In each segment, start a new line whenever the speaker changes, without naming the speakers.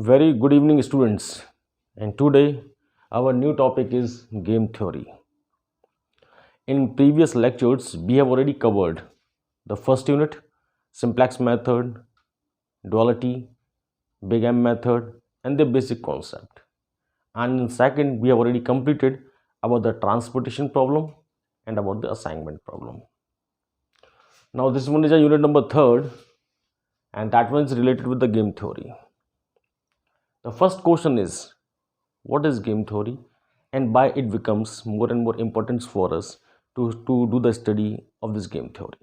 Very good evening, students. And today, our new topic is game theory. In previous lectures, we have already covered the first unit, simplex method, duality, big M method, and the basic concept. And in second, we have already completed about the transportation problem and about the assignment problem. Now, this one is a unit number third, and that one is related with the game theory. The first question is, what is game theory and why it becomes more and more important for us to do the study of this game theory?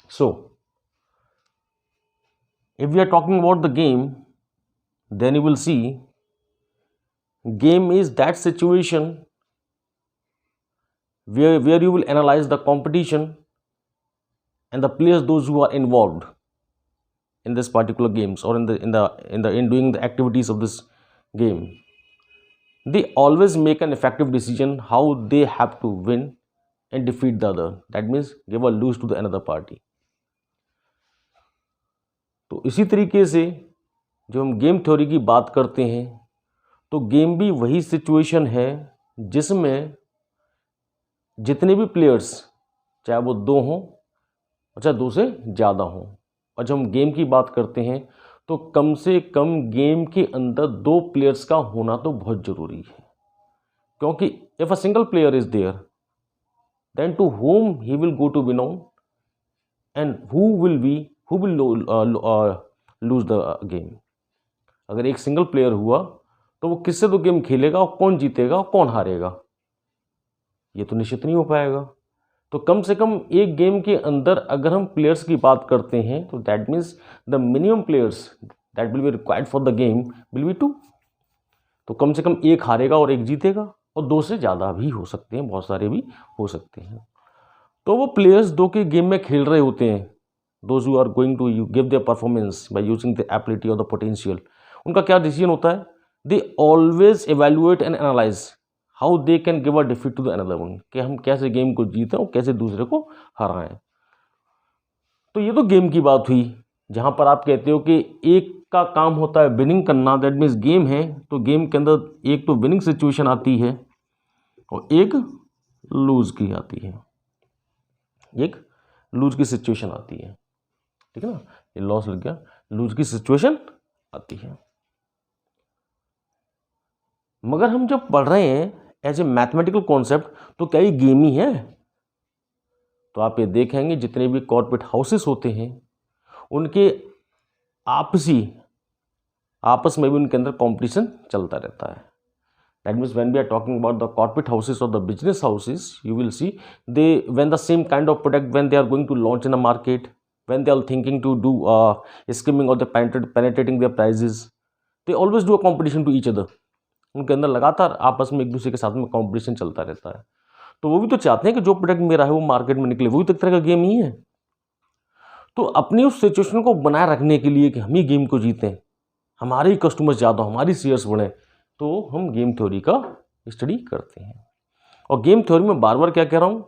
So, if we are talking about the game, then you will see game is that situation where you will analyze the competition and the players, those who are involved in this particular games or in doing the activities of this game. They always make an effective decision how they have to win and defeat the other. That means give or lose to the another party. तो इसी तरीके से जो हम game theory की बात करते हैं तो गेम भी वही सिचुएशन है जिसमें जितने भी प्लेयर्स, चाहे वो दो हों और चाहे दो से ज़्यादा हों, और जब हम गेम की बात करते हैं तो कम से कम गेम के अंदर दो प्लेयर्स का होना तो बहुत ज़रूरी है, क्योंकि if a single player is there then to whom he will go to belong and who will lose the game. अगर एक सिंगल प्लेयर हुआ तो वो किससे तो गेम खेलेगा और कौन जीतेगा और कौन हारेगा ये तो निश्चित नहीं हो पाएगा. तो कम से कम एक गेम के अंदर अगर हम प्लेयर्स की बात करते हैं तो that means the minimum players that will be required for the game will be 2. तो कम से कम एक हारेगा और एक जीतेगा, और दो से ज़्यादा भी हो सकते हैं, बहुत सारे भी हो सकते हैं. तो वो प्लेयर्स दो के गेम में खेल रहे होते हैं, those who are going to give their performance by using the ability और द पोटेंशियल. उनका क्या डिसीजन होता है? They always evaluate and analyse how they can give a defeat to the another one, कि हम कैसे गेम को जीतें और कैसे दूसरे को हराएं. तो ये तो गेम की बात हुई, जहां पर आप कहते हो कि एक का काम होता है विनिंग करना, दैट मीन्स गेम है तो गेम के अंदर एक तो विनिंग सिचुएशन आती है और एक लूज की आती है, एक लूज की सिचुएशन आती है. ठीक है ना, ये लॉस लग गया, लूज की सिचुएशन आती है. मगर हम जब पढ़ रहे हैं एज ए मैथमेटिकल कॉन्सेप्ट तो क्या ये गेम ही है? तो आप ये देखेंगे जितने भी कॉर्पोरेट हाउसेस होते हैं उनके आपस में भी उनके अंदर कंपटीशन चलता रहता है. That means when we are talking about the corporate houses और the business houses, you will see they when the same kind of product when they are going to launch in a market, when they are thinking to do skimming और the penetrating their prices, they always do a competition to each other. उनके अंदर लगातार आपस में एक दूसरे के साथ में कंपटीशन चलता रहता है. तो वो भी तो चाहते हैं कि जो प्रोडक्ट मेरा है वो मार्केट में निकले, वही तो एक तरह का गेम ही है. तो अपनी उस सिचुएशन को बनाए रखने के लिए कि हम ही गेम को जीतें, हमारे ही कस्टमर्स ज़्यादा, हमारी शेयर्स बढ़ें, तो हम गेम थ्योरी का स्टडी करते हैं. और गेम थ्योरी में बार बार क्या कह रहा हूँ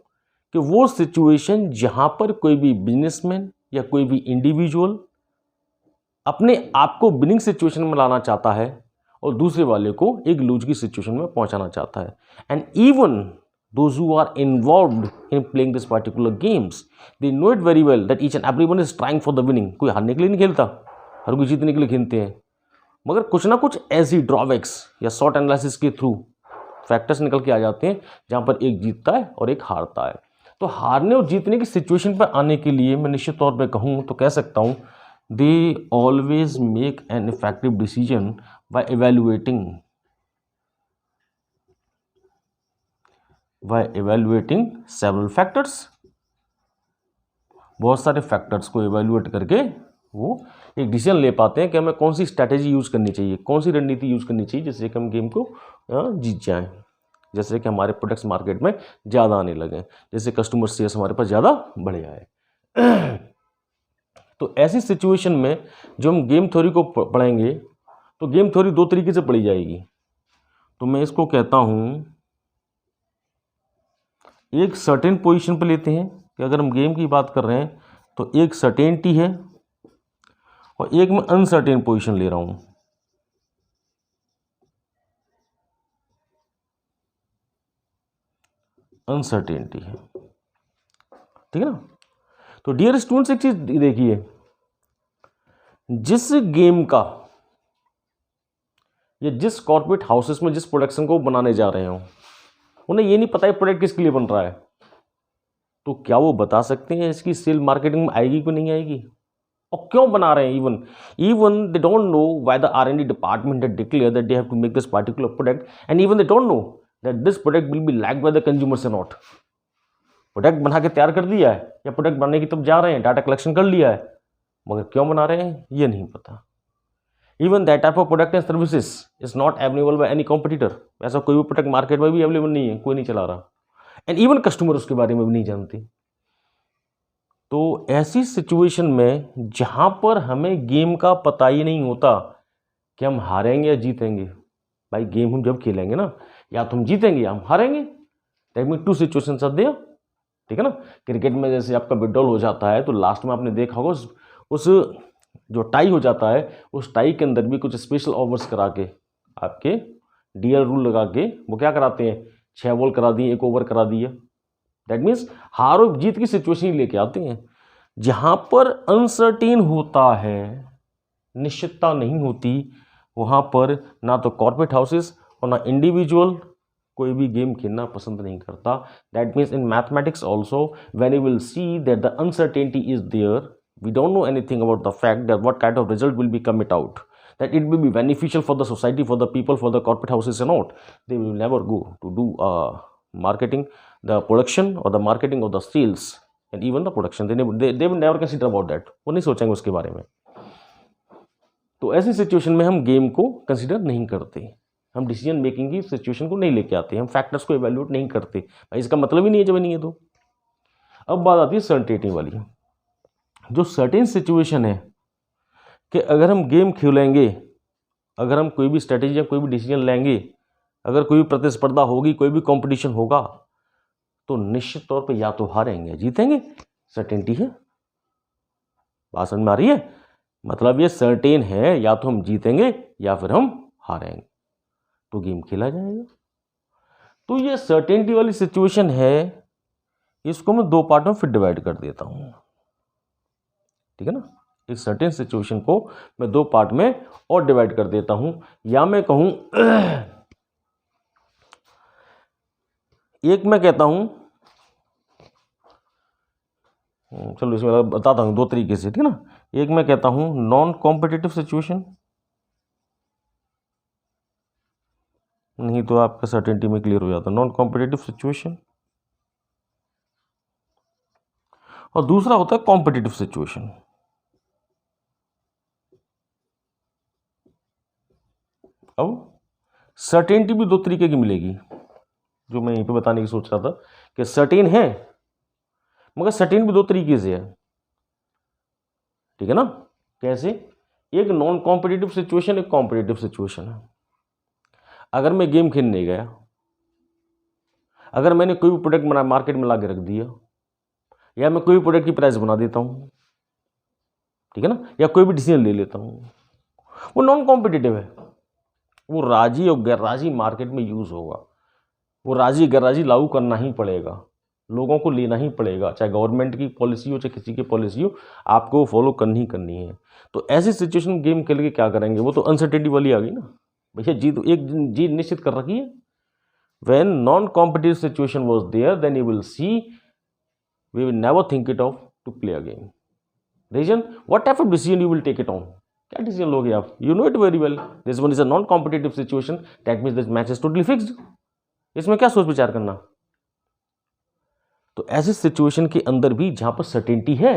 कि वो सिचुएशन जहाँ पर कोई भी बिजनेसमैन या कोई भी इंडिविजुअल अपने आप को विनिंग सिचुएशन में लाना चाहता है और दूसरे वाले को एक लूज की सिचुएशन में पहुंचाना चाहता है. And even those who are involved in playing this particular games, they know it very well that each and everyone is trying for the winning. कोई हारने के लिए नहीं खेलता, हर कोई जीतने के लिए खेलते हैं. मगर कुछ ना कुछ ऐसी ड्रॉबैक्स या शॉर्ट एनालिसिस के थ्रू फैक्टर्स निकल के आ जाते हैं जहाँ पर एक जीतता है और एक हारता है. तो हारने और जीतने की सिचुएशन पर आने के लिए मैं निश्चित तौर पर कहूँ तो कह सकता हूँ they always make an effective decision by evaluating several factors. बहुत सारे फैक्टर्स को इवेल्युएट करके वो एक डिसीजन ले पाते हैं कि हमें कौन सी स्ट्रैटेजी यूज़ करनी चाहिए, कौन सी रणनीति यूज़ करनी चाहिए जिससे कि हम गेम को जीत जाएं, जैसे कि हमारे प्रोडक्ट्स मार्केट में ज़्यादा आने लगें, जैसे कस्टमर शेयर्स हमारे पास ज़्यादा बढ़े आए. तो ऐसी सिचुएशन में जो हम गेम थ्योरी को पढ़ेंगे तो गेम थ्योरी दो तरीके से पढ़ी जाएगी. तो मैं इसको कहता हूँ, एक सर्टेन पोजीशन पे लेते हैं कि अगर हम गेम की बात कर रहे हैं तो एक सर्टेनिटी है और एक मैं अनसर्टेन पोजीशन ले रहा हूँ. अनसर्टेनिटी है, ठीक है ना। तो डियर स्टूडेंट्स एक चीज देखिए, जिस गेम का या जिस कॉर्पोरेट हाउसेस में जिस प्रोडक्शन को बनाने जा रहे हो, उन्हें ये नहीं पता है प्रोडक्ट किसके लिए बन रहा है, तो क्या वो बता सकते हैं इसकी सेल मार्केटिंग में आएगी कि नहीं आएगी, और क्यों बना रहे हैं। Even they don't know why the R&D department had declare that they have to make this particular product, and even they don't know that this product will be liked by the consumers और not. Product बना के तैयार कर दिया है या product बनाने की तरफ जा रहे हैं, डाटा कलेक्शन कर लिया है, मगर क्यों बना रहे हैं ये नहीं पता। Even that type of product and services is not available by any competitor. ऐसा कोई भी प्रोडक्ट मार्केट में भी अवेलेबल नहीं है, कोई नहीं चला रहा, एंड इवन कस्टमर उसके बारे में भी नहीं जानते। तो ऐसी सिचुएशन में जहां पर हमें गेम का पता ही नहीं होता कि हम हारेंगे या जीतेंगे, भाई गेम हम जब खेलेंगे ना, या तो हम जीतेंगे या हम हारेंगे, that mean two situations are there, ठीक है ना। क्रिकेट में जैसे आपका विड्रॉल हो जाता है तो लास्ट में आपने देखा होगा उस जो टाई हो जाता है, उस टाई के अंदर भी कुछ स्पेशल ओवर्स करा के आपके DL रूल लगा के वो क्या कराते हैं, 6 बॉल करा दिए, 1 ओवर करा दिया। दैट मीन्स हार और जीत की सिचुएशन ही लेके आते हैं। जहां पर अनसर्टेन होता है, निश्चितता नहीं होती, वहां पर ना तो कॉर्पोरेट हाउसेस और ना इंडिविजुअल कोई भी गेम खेलना पसंद नहीं करता। That means in mathematics also when you will see that the uncertainty is there, we don't know anything about the fact that what kind of result will be commit out, that it will be beneficial for the society, for the people, for the corporate houses or not. They will never go to do marketing, the production or the marketing of the sales, and even the production they will never consider about that. वो नहीं सोचेंगे उसके बारे में। तो ऐसी situation में हम गेम को कंसिडर नहीं करते, हम डिसीजन मेकिंग की सिचुएशन को नहीं लेके आते, हम फैक्टर्स को इवेल्युएट नहीं करते। भाई इसका मतलब ही नहीं है जब नहीं है तो। अब बात आती है सर्टेनिटी वाली। जो सर्टेन सिचुएशन है कि अगर हम गेम खेलेंगे, अगर हम कोई भी स्ट्रेटेजी या कोई भी डिसीजन लेंगे, अगर कोई भी प्रतिस्पर्धा होगी, कोई भी कंपटीशन होगा, तो निश्चित तौर पे या तो हारेंगे जीतेंगे, सर्टेनिटी है। बात समझ में आ रही है? मतलब ये सर्टेन है, या तो हम जीतेंगे या फिर हम हारेंगे, तो गेम खेला जाएगा। तो ये सर्टेनिटी वाली सिचुएशन है, इसको मैं 2 पार्ट में फिर डिवाइड कर देता हूं, ठीक है ना। इस सर्टेन सिचुएशन को मैं 2 पार्ट में और डिवाइड कर देता हूं, या मैं कहूं एक मैं कहता हूं, चलो इसमें बताता हूं 2 तरीके से, ठीक है ना। एक मैं कहता हूं नॉन कॉम्पिटिटिव सिचुएशन, नहीं तो आपका सर्टेनिटी में क्लियर हो जाता है, नॉन कॉम्पिटिटिव सिचुएशन। और दूसरा होता है कॉम्पिटिटिव सिचुएशन। अब सर्टेनिटी भी 2 तरीके की मिलेगी, जो मैं यहीं पे बताने की सोच रहा था कि सर्टेन है, मगर सर्टेन भी 2 तरीके से है, ठीक है ना। कैसे? एक नॉन कॉम्पिटिटिव सिचुएशन, एक कॉम्पिटिटिव सिचुएशन है। अगर मैं गेम खेलने गया, अगर मैंने कोई भी प्रोडक्ट बना मार्केट में ला के रख दिया, या मैं कोई भी प्रोडक्ट की प्राइस बना देता हूं, ठीक है ना, या कोई भी डिसीजन ले लेता हूं, वो नॉन कॉम्पिटिटिव है। वो राजी और गैरराजी मार्केट में यूज होगा, वो राजी गैरराजी लागू करना ही पड़ेगा, लोगों को लेना ही पड़ेगा, चाहे गवर्नमेंट की पॉलिसी हो चाहे किसी की पॉलिसी हो, आपको फॉलो करनी ही करनी है। तो ऐसी सिचुएशन गेम खेल के क्या करेंगे, वो तो अनसर्टेनिटी वाली आ गई ना भैया, जीत निश्चित कर रखी है। When non competitive situation was there, then you will see we will never think it of to play a game. Reason, what type of decision you will take it on, क्या decision लोगे आप, you know it very well, this one is a non competitive situation, that means this match is totally fixed. इसमें क्या सोच विचार करना। तो ऐसी सिचुएशन के अंदर भी जहां पर सर्टेनिटी है,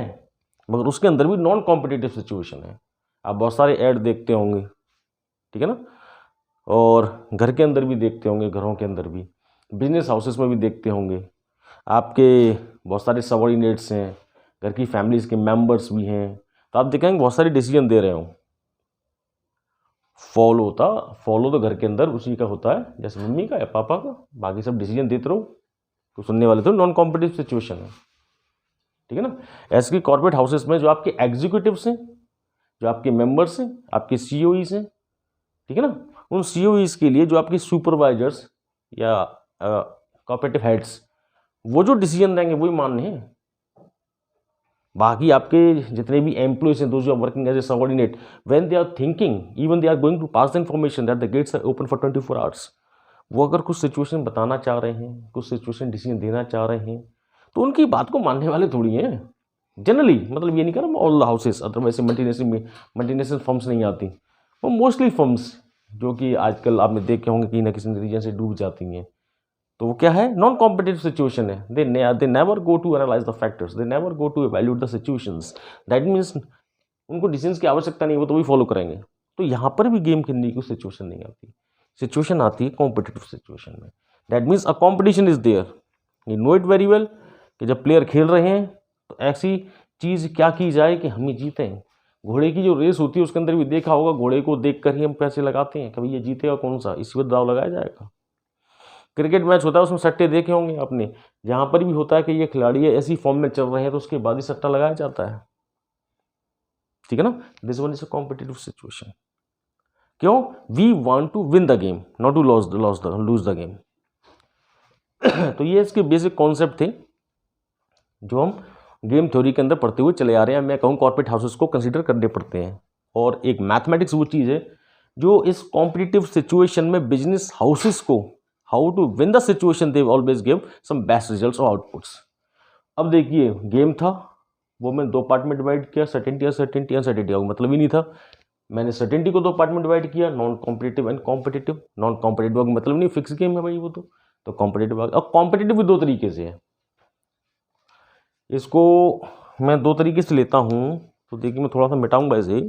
मगर उसके अंदर भी नॉन कॉम्पिटिटिव सिचुएशन है। आप बहुत सारे ऐड देखते होंगे, ठीक है ना, और घर के अंदर भी देखते होंगे, घरों के अंदर भी, बिजनेस हाउसेस में भी देखते होंगे। आपके बहुत सारे सबऑर्डिनेट्स हैं, घर की फैमिलीज के मेंबर्स भी हैं, तो आप देखेंगे बहुत सारे डिसीजन दे रहे हो, फॉलो तो घर के अंदर उसी का होता है, जैसे मम्मी का या पापा का, बाकी सब डिसीजन देते रहो, तो सुनने वाले तो नॉन कॉम्पिटिटिव सिचुएशन है, ठीक है ना। ऐसे की कॉर्पोरेट हाउसेस में जो आपके एग्जीक्यूटिव्स हैं, जो आपके मेंबर्स हैं, आपके COEs हैं, ठीक है ना, उन COEs के लिए जो आपके सुपरवाइजर्स या कॉर्पोरेटिव हेड्स, वो जो डिसीजन देंगे वही मानने हैं। बाकी आपके जितने भी एम्प्लॉयज हैं, those are working as a subordinate, when they are thinking, even they are going to pass the information that the gates are open for 24 hours, वो अगर कुछ सिचुएशन बताना चाह रहे हैं, कुछ सिचुएशन डिसीजन देना चाह रहे हैं, तो उनकी बात को मानने वाले थोड़ी हैं जनरली। मतलब ये नहीं कर all the houses, otherwise multinational firms नहीं आती, वो मोस्टली फर्म्स जो कि आजकल आपने देखे होंगे कहीं ना किसी रीजन से डूब जाती हैं, तो वो क्या है, नॉन कॉम्पिटिटिव सिचुएशन है। They never go to analyse the factors, they never go to evaluate the situations. That means उनको डिसीजंस की आवश्यकता नहीं, वो तो भी फॉलो करेंगे। तो यहाँ पर भी गेम खेलने की सिचुएशन नहीं आती, सिचुएशन आती है कॉम्पिटिटिव सिचुएशन में। That means a competition is there, you know it very well कि जब प्लेयर खेल रहे हैं तो ऐसी चीज़ क्या की जाए कि हम ही जीतें। घोड़े की जो रेस होती है उसके अंदर भी देखा होगा, घोड़े को देख कर ही हम पैसे लगाते हैं, कभी ये जीतेगा कौन सा, इसी पर दाव लगाया जाएगा। क्रिकेट मैच होता है उसमें सट्टे देखे होंगे आपने, जहाँ पर भी होता है कि ये खिलाड़ी ऐसी फॉर्म में चल रहे हैं तो उसके बाद ही सट्टा लगाया जाता है, ठीक है ना। This one is a competitive situation. क्यों, we want to win the game, not to lose the game. तो ये इसके बेसिक कॉन्सेप्ट थे जो हम गेम थ्योरी के अंदर पढ़ते हुए चले आ रहे हैं। मैं कहूँ कॉर्पोरेट हाउसेस को कंसीडर करने पड़ते हैं। और एक मैथमेटिक्स वो चीज़ है जो इस कॉम्पिटिटिव सिचुएशन में बिजनेस हाउसेस को how to win the situation they always give some best results और आउटपुट्स। अब देखिए गेम था वो मैं दो पार्ट में डिवाइड किया, सर्टेनिटी अनसर्टेनिटी का मतलब ही नहीं था। मैंने सर्टेनिटी को दो पार्ट में डिवाइड किया, non competitive and competitive. Non competitive का मतलब नहीं फिक्स गेम है भाई वो तो कॉम्पिटिटिव। अब कॉम्पिटिटिव भी दो तरीके से है, इसको मैं दो तरीके से लेता हूँ। तो देखिए मैं थोड़ा सा मिटाऊंगा इसे,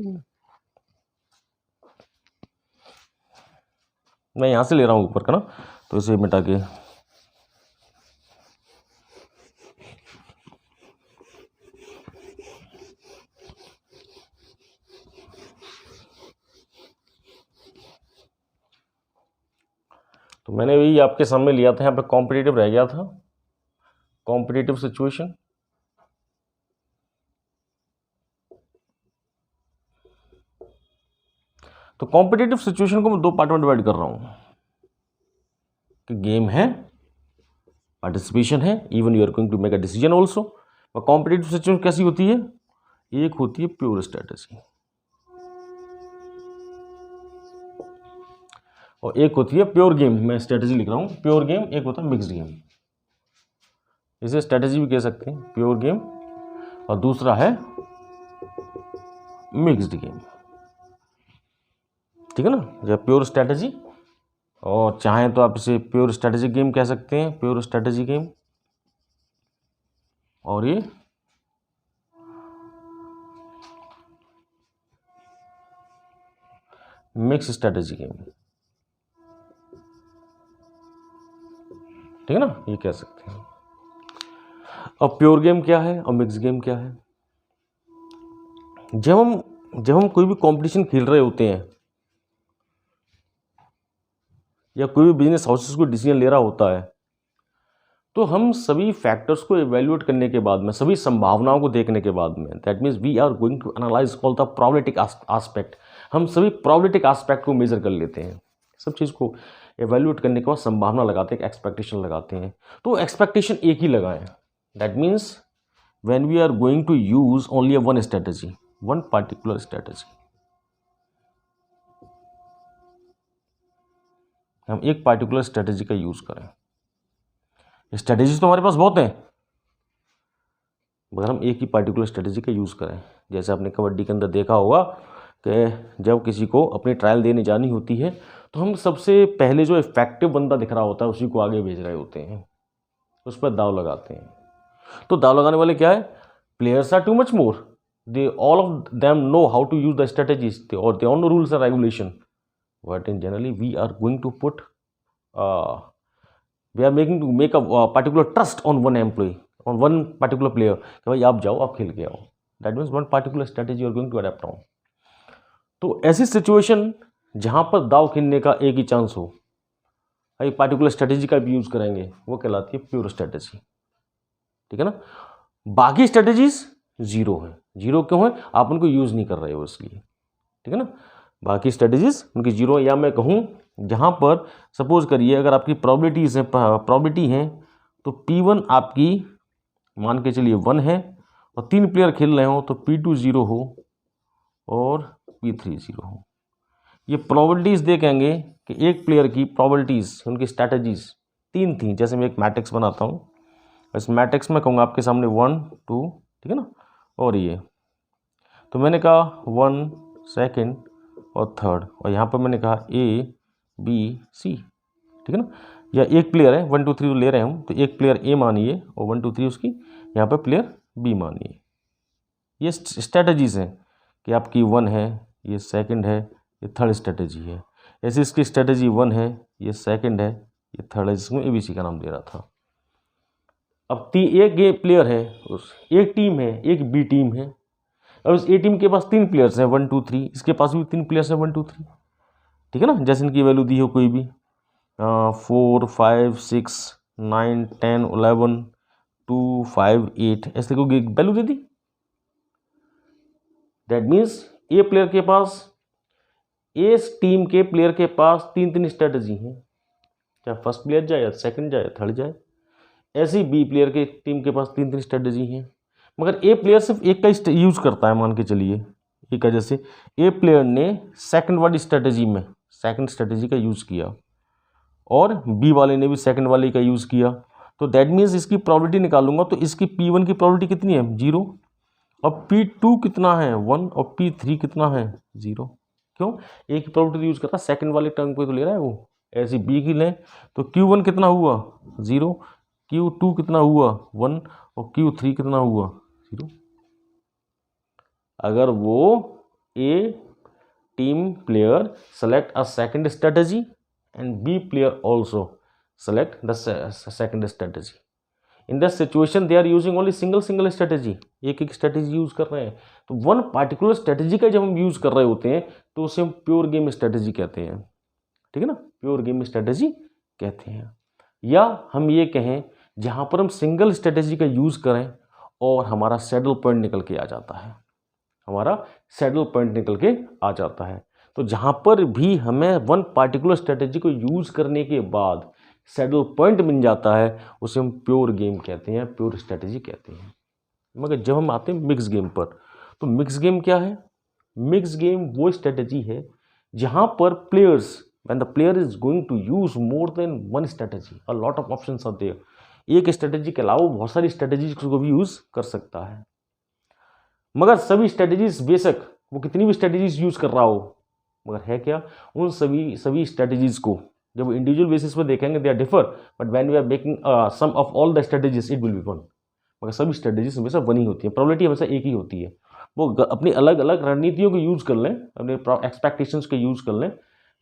मैं यहाँ से ले रहा हूँ ऊपर का ना, तो इसे मिटा के तो मैंने वही आपके सामने लिया था। यहाँ पे कॉम्पिटिटिव रह गया था, कॉम्पिटिटिव सिचुएशन। तो कॉम्पिटिटिव सिचुएशन को मैं दो पार्ट में डिवाइड कर रहा हूँ कि गेम है, पार्टिसिपेशन है, even you are going to make a decision also. और कॉम्पिटिटिव सिचुएशन कैसी होती है, एक होती है प्योर स्ट्रेटेजी और एक होती है प्योर गेम। मैं स्ट्रेटेजी लिख रहा हूँ प्योर गेम, एक होता है मिक्स्ड गेम। इसे स्ट्रेटेजी भी कह सकते हैं, प्योर गेम, और दूसरा है मिक्स्ड गेम, ठीक है ना। जब प्योर स्ट्रेटेजी, और चाहें तो आप इसे प्योर स्ट्रेटेजी गेम कह सकते हैं, प्योर स्ट्रेटेजी गेम, और ये मिक्स स्ट्रेटेजी गेम, ठीक है ना, ये कह सकते हैं। अब प्योर गेम क्या है और मिक्स गेम क्या है। जब हम कोई भी कंपटीशन खेल रहे होते हैं या कोई भी बिजनेस हाउसेस को डिसीजन ले रहा होता है, तो हम सभी फैक्टर्स को एवेल्युएट करने के बाद में, सभी संभावनाओं को देखने के बाद में, that means we are going to analyse all the probabilistic aspect. हम सभी प्रोबेबिलिटिक एस्पेक्ट को मेजर कर लेते हैं, सब चीज़ को एवेल्युएट करने के बाद संभावना लगाते हैं, एक्सपेक्टेशन लगाते हैं। तो एक्सपेक्टेशन एक ही लगाएं, that means when we are going to use only one strategy, one particular strategy, हम एक पार्टिकुलर स्ट्रेटेजी का यूज करें। स्ट्रेटेजीज तो हमारे पास बहुत हैं, मगर हम एक ही पार्टिकुलर स्ट्रेटेजी का यूज़ करें। जैसे आपने कबड्डी के अंदर देखा होगा कि जब किसी को अपनी ट्रायल देने जानी होती है तो हम सबसे पहले जो इफेक्टिव बंदा दिख रहा होता है उसी को आगे भेज रहे होते हैं, उस पर दाव लगाते हैं। तो दाव लगाने वाले क्या है, players are too much more, they all of them know how to use the strategies और they on know rules and regulation, but in generally we are going to put we are making to make a particular trust on one employ, on one particular player कि भाई आप जाओ, आप खेल के आओ। That means one particular strategy you are going to adapt on. तो ऐसी सिचुएशन जहाँ पर दाव खेलने का एक ही चांस हो, एक पर्टिकुलर स्ट्रेटेजी का भी यूज़ करेंगे, वो कहलाती है प्योर स्ट्रेटेजी, ठीक है ना। बाकी स्ट्रेटेजीज जीरो है। जीरो क्यों है, आप उनको यूज़ नहीं कर रहे हो इसलिए, ठीक है ना। बाकी स्ट्रेटेजीज उनकी जीरो, या मैं कहूँ जहाँ पर सपोज करिए अगर आपकी प्रॉबिलिटी हैं तो P1 आपकी मान के चलिए 1 है और 3 प्लेयर खेल रहे हो तो P2 0 हो और P3 0 हो। ये प्रोबेबिलिटीज़ देखेंगे कि एक प्लेयर की प्रोबेबिलिटीज़, उनकी स्ट्रैटेजीज 3 थी। जैसे मैं एक मैट्रिक्स बनाता हूँ, इस मैट्रिक्स में कहूँगा आपके सामने 1 2, ठीक है ना, और ये तो मैंने कहा 1 सेकेंड और थर्ड, और यहाँ पर मैंने कहा ABC, ठीक है ना, या एक प्लेयर है 1 2 3 ले रहे हम, तो एक प्लेयर A मानिए और 1 2 3 उसकी यहाँ पर प्लेयर B मानिए। ये स्ट्रैटेजीज हैं कि आपकी 1 है, ये सेकंड है, ये थर्ड स्ट्रैटेजी है। ऐसे इसकी स्ट्रैटेजी 1 है, ये सेकंड है, ये थर्ड है, जिसमें ABC का नाम दे रहा था। अब एक ये प्लेयर है, एक टीम है, एक B टीम है, और इस A टीम के पास 3 प्लेयर्स हैं 1 2 3, इसके पास भी 3 प्लेयर्स हैं 1 2 3, ठीक है ना। जैसे इनकी वैल्यू दी हो कोई भी 4 5 6 9 10 11 2 5 8, ऐसे कोई value they the. That means A player के पास, इस टीम के प्लेयर के पास 3 स्ट्रेटजी हैं, चाहे फर्स्ट प्लेयर जाए या सेकंड जाए या थर्ड जाए। ऐसे ही बी प्लेयर के टीम के पास 3 स्ट्रेटजी हैं, मगर ए प्लेयर सिर्फ एक का यूज करता है, मान के चलिए एक का। जैसे ए प्लेयर ने सेकंड वाली स्ट्रेटजी में सेकंड स्ट्रेटजी का यूज किया और बी वाले ने भी सेकंड वाले का यूज किया, तो दैट मीन्स इसकी प्रोबेबिलिटी निकालूंगा तो इसकी P1 की प्रोबेबिलिटी कितनी है 0, और P2 कितना है 1, और P3 कितना है 0। क्यों? एक ही प्रोबेबिलिटी यूज करता है, सेकंड वाले टर्म पे तो ले रहा है वो। ऐसी बी की लें तो Q1 कितना हुआ 0, Q2 कितना हुआ 1, और Q3 कितना हुआ 0। अगर वो A team player select a second strategy and B player also select the second strategy. In this situation they are using only single strategy, एक स्ट्रेटेजी यूज कर रहे हैं। तो वन पार्टिकुलर स्ट्रेटेजी का जब हम यूज कर रहे होते हैं तो उसे हम प्योर गेम स्ट्रेटेजी कहते हैं, ठीक है ना, प्योर गेम स्ट्रेटेजी कहते हैं। या हम ये कहें जहां पर हम सिंगल स्ट्रेटेजी का यूज करें और हमारा सैडल पॉइंट निकल के आ जाता है, हमारा सैडल पॉइंट निकल के आ जाता है। तो जहाँ पर भी हमें वन पार्टिकुलर स्ट्रेटेजी को यूज़ करने के बाद सैडल पॉइंट मिल जाता है, उसे हम प्योर गेम कहते हैं, प्योर स्ट्रेटेजी कहते हैं। मगर जब हम आते हैं मिक्स गेम पर, तो मिक्स गेम क्या है? मिक्स गेम वो स्ट्रेटेजी है जहाँ पर players, when the player is going to use more than one strategy, a lot of options are there. एक स्ट्रेटेजी के अलावा बहुत सारी स्ट्रेटेजीज को भी यूज कर सकता है, मगर सभी स्ट्रेटेजीज, बेशक वो कितनी भी स्ट्रेटेजीज यूज कर रहा हो, मगर है क्या, उन सभी स्ट्रेटेजीज को जब इंडिविजुअल बेसिस पे देखेंगे they are differ, but when we are making sum of all the strategies it will be one. मगर सभी स्ट्रेटेजीज हमेशा वन ही होती है, प्रोबेबिलिटी हमेशा एक ही होती है। वो अपनी अलग अलग रणनीतियों को यूज कर लें, अपने एक्सपेक्टेशंस को यूज कर लें,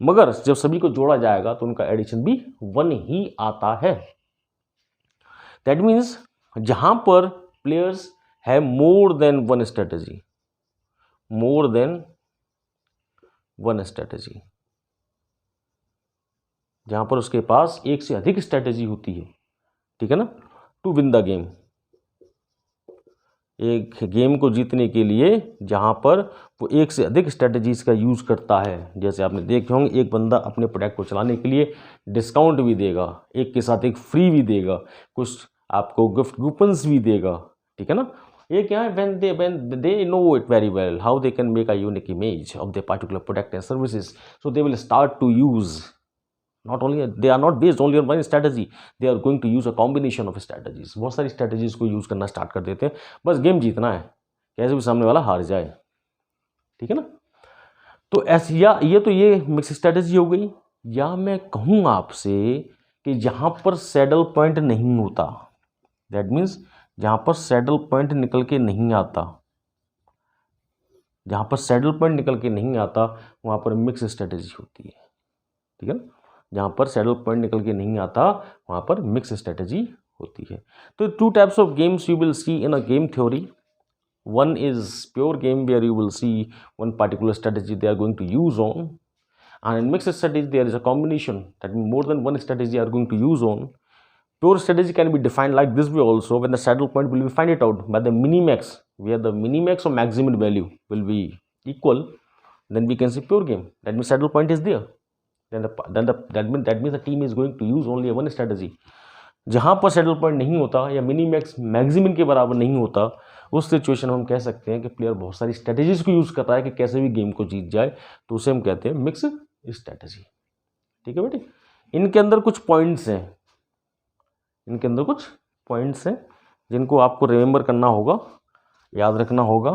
मगर जब सभी को जोड़ा जाएगा तो उनका एडिशन भी वन ही आता है। दैट मीन्स जहां पर प्लेयर्स है मोर देन वन स्ट्रेटेजी, मोर देन वन स्ट्रेटेजी, जहां पर उसके पास एक से अधिक स्ट्रेटेजी होती है, ठीक है ना, टू विन द गेम। एक गेम को जीतने के लिए जहां पर वो एक से अधिक स्ट्रेटेजीज का यूज करता है। जैसे आपने देखे होंगे, एक बंदा अपने प्रोडक्ट को चलाने के लिए डिस्काउंट भी देगा, एक के साथ एक फ्री भी देगा, कुछ आपको गिफ्ट कूपन्स भी देगा, ठीक है ना। ये क्या है, when they know it very well how they can make a unique image of their particular product and services, so they will start to use, not only they are not based only on one strategy, they are going to use a combination of strategies। बहुत सारी strategies को use करना start कर देते हैं, बस game जीतना है, कैसे भी सामने वाला हार जाए, ठीक है ना। तो ऐसी, या ये मिक्स स्ट्रेटजी हो गई। या मैं कहूँ आपसे कि जहाँ पर सैडल पॉइंट नहीं होता, दैट मीन्स जहाँ पर सैडल पॉइंट निकल के नहीं आता, जहाँ पर सैडल पॉइंट निकल के नहीं आता वहाँ पर मिक्स स्ट्रेटेजी होती है, ठीक है ना। जहाँ पर सैडल पॉइंट निकल के नहीं आता वहाँ पर मिक्स स्ट्रेटेजी होती है। तो 2 types of games you will C in a game theory. One is pure game where you will see one particular strategy they are going to use on, and in mixed strategy there is a combination, that means more than one strategy are going to use on. Pure strategy can be defined like this way also, when the saddle point will be find it out by the minimax, where the minimax or maximum value will be equal, then we can say pure game. That means saddle point is there. That means the team is going to use only one strategy. जहाँ पर saddle point नहीं होता या mini max maximum के बराबर नहीं होता, उस सिचुएशन में हम कह सकते हैं कि प्लेयर बहुत सारी स्ट्रेटेजीज को यूज़ करता है कि कैसे भी गेम को जीत जाए, तो उसे हम कहते हैं मिक्स स्ट्रेटेजी। ठीक है बेटे, इनके अंदर कुछ पॉइंट्स हैं, इनके अंदर कुछ पॉइंट्स हैं जिनको आपको रिमेंबर करना होगा, याद रखना होगा।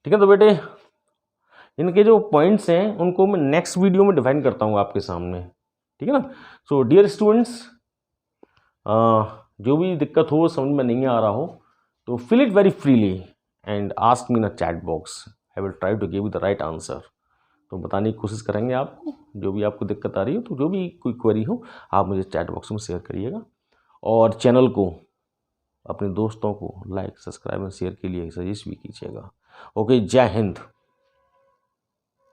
ठीक है, तो बेटे इनके जो पॉइंट्स हैं उनको मैं नेक्स्ट वीडियो में डिफाइन करता हूँ आपके सामने। ठीक है ना। सो डियर स्टूडेंट्स, जो भी दिक्कत हो, समझ में नहीं आ रहा हो, तो fill it very freely and ask me in a chat box. I will try to give you the right answer. तो बताने की कोशिश करेंगे आपको, जो भी आपको दिक्कत आ रही हो, तो जो भी कोई क्वेरी हो आप मुझे चैट बॉक्स में शेयर करिएगा। और चैनल को अपने दोस्तों को लाइक, सब्सक्राइब और शेयर के लिए सजेस्ट भी कीजिएगा। ओके, जय हिंद।